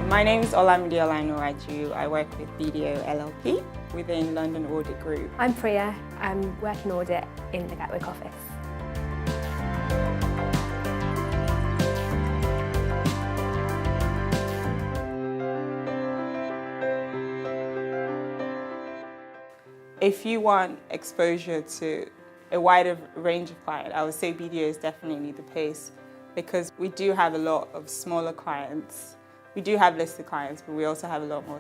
My name is Olamide Olainuraju. I work with BDO LLP within London Audit Group. I'm Priya. I'm working audit in the Gatwick office. If you want exposure to a wider range of clients, I would say BDO is definitely the place, because we do have a lot of smaller clients. We do have listed clients, but we also have a lot more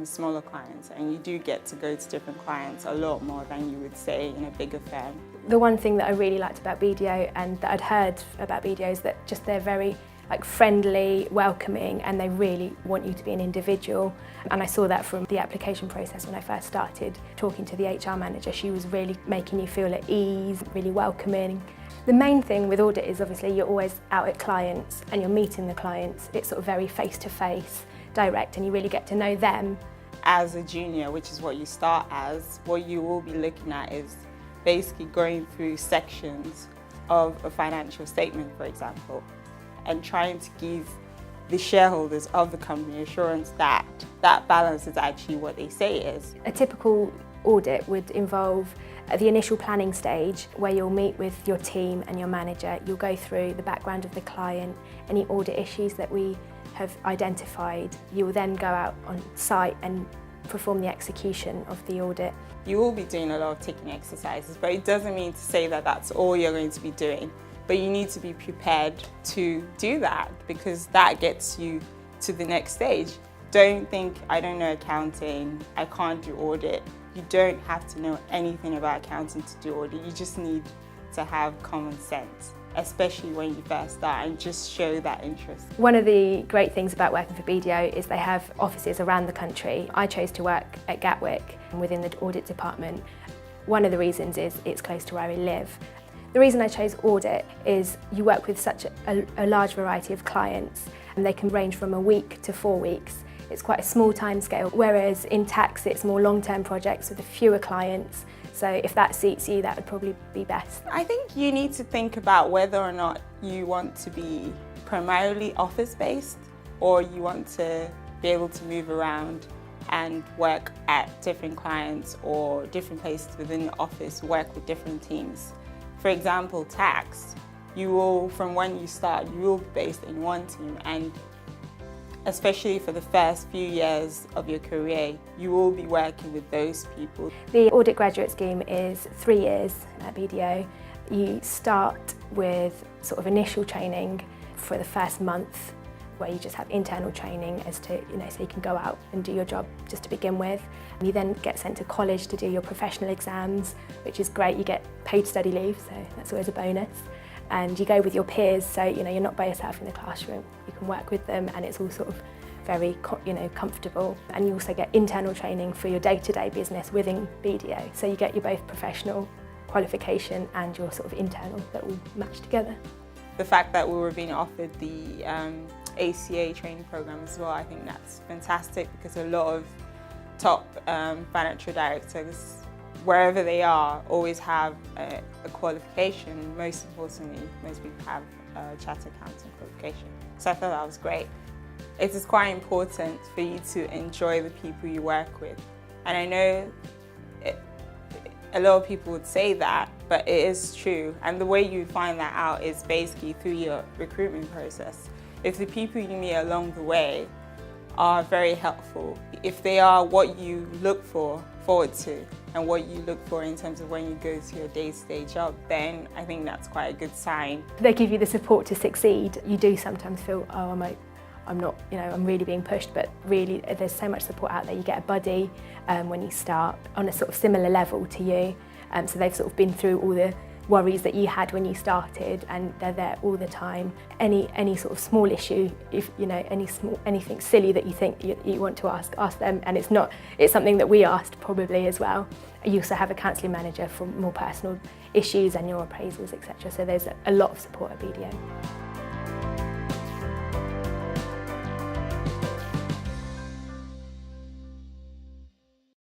smaller clients, and you do get to go to different clients a lot more than you would say in a bigger firm. The one thing that I really liked about BDO, and that I'd heard about BDO, is that just they're very friendly, welcoming, and they really want you to be an individual. And I saw that from the application process when I first started talking to the HR manager. She was really making you feel at ease, really welcoming. The main thing with audit is obviously you're always out at clients and you're meeting the clients. It's sort of very face-to-face, direct, and you really get to know them. As a junior, which is what you start as, what you will be looking at is basically going through sections of a financial statement, for example, and trying to give the shareholders of the company assurance that that balance is actually what they say it is. A typical audit would involve the initial planning stage, where you'll meet with your team and your manager. You'll go through the background of the client, any audit issues that we have identified. You will then go out on site and perform the execution of the audit. You will be doing a lot of ticking exercises, but it doesn't mean to say that that's all you're going to be doing. But you need to be prepared to do that, because that gets you to the next stage. Don't think, I don't know accounting, I can't do audit. You don't have to know anything about accounting to do audit. You just need to have common sense, especially when you first start, and just show that interest. One of the great things about working for BDO is they have offices around the country. I chose to work at Gatwick within the audit department. One of the reasons is it's close to where I live. The reason I chose audit is you work with such a large variety of clients, and they can range from a week to 4 weeks. It's quite a small time scale, whereas in tax it's more long-term projects with fewer clients. So if that suits you, that would probably be best. I think you need to think about whether or not you want to be primarily office-based, or you want to be able to move around and work at different clients or different places within the office, work with different teams. For example, tax, you will, from when you start, you will be based in one team, and especially for the first few years of your career, you will be working with those people. The audit graduate scheme is 3 years at BDO. You start with sort of initial training for the first month, where you just have internal training as to, so you can go out and do your job just to begin with. And you then get sent to college to do your professional exams, which is great. You get paid study leave, so that's always a bonus. And you go with your peers, so you're not by yourself in the classroom. You can work with them, and it's all sort of very comfortable. And you also get internal training for your day-to-day business within BDO. So you get your both professional qualification and your sort of internal that all match together. The fact that we were being offered the ACA training program as well, I think that's fantastic, because a lot of top financial directors, wherever they are, always have a qualification. Most importantly, most people have a chartered accounting qualification. So I thought that was great. It is quite important for you to enjoy the people you work with. And I know a lot of people would say that, but it is true. And the way you find that out is basically through your recruitment process. If the people you meet along the way are very helpful, if they are what you look forward to, and what you look for in terms of when you go to your day-to-day job, then I think that's quite a good sign. They give you the support to succeed. You do sometimes feel, oh, I'm not, I'm really being pushed, but really there's so much support out there. You get a buddy when you start on a sort of similar level to you. So they've sort of been through all the worries that you had when you started, and they're there all the time. Any sort of small issue, if anything silly that you think you want to ask them, and it's something that we asked probably as well. You also have a counselling manager for more personal issues and your appraisals, etc. So there's a lot of support at BDO.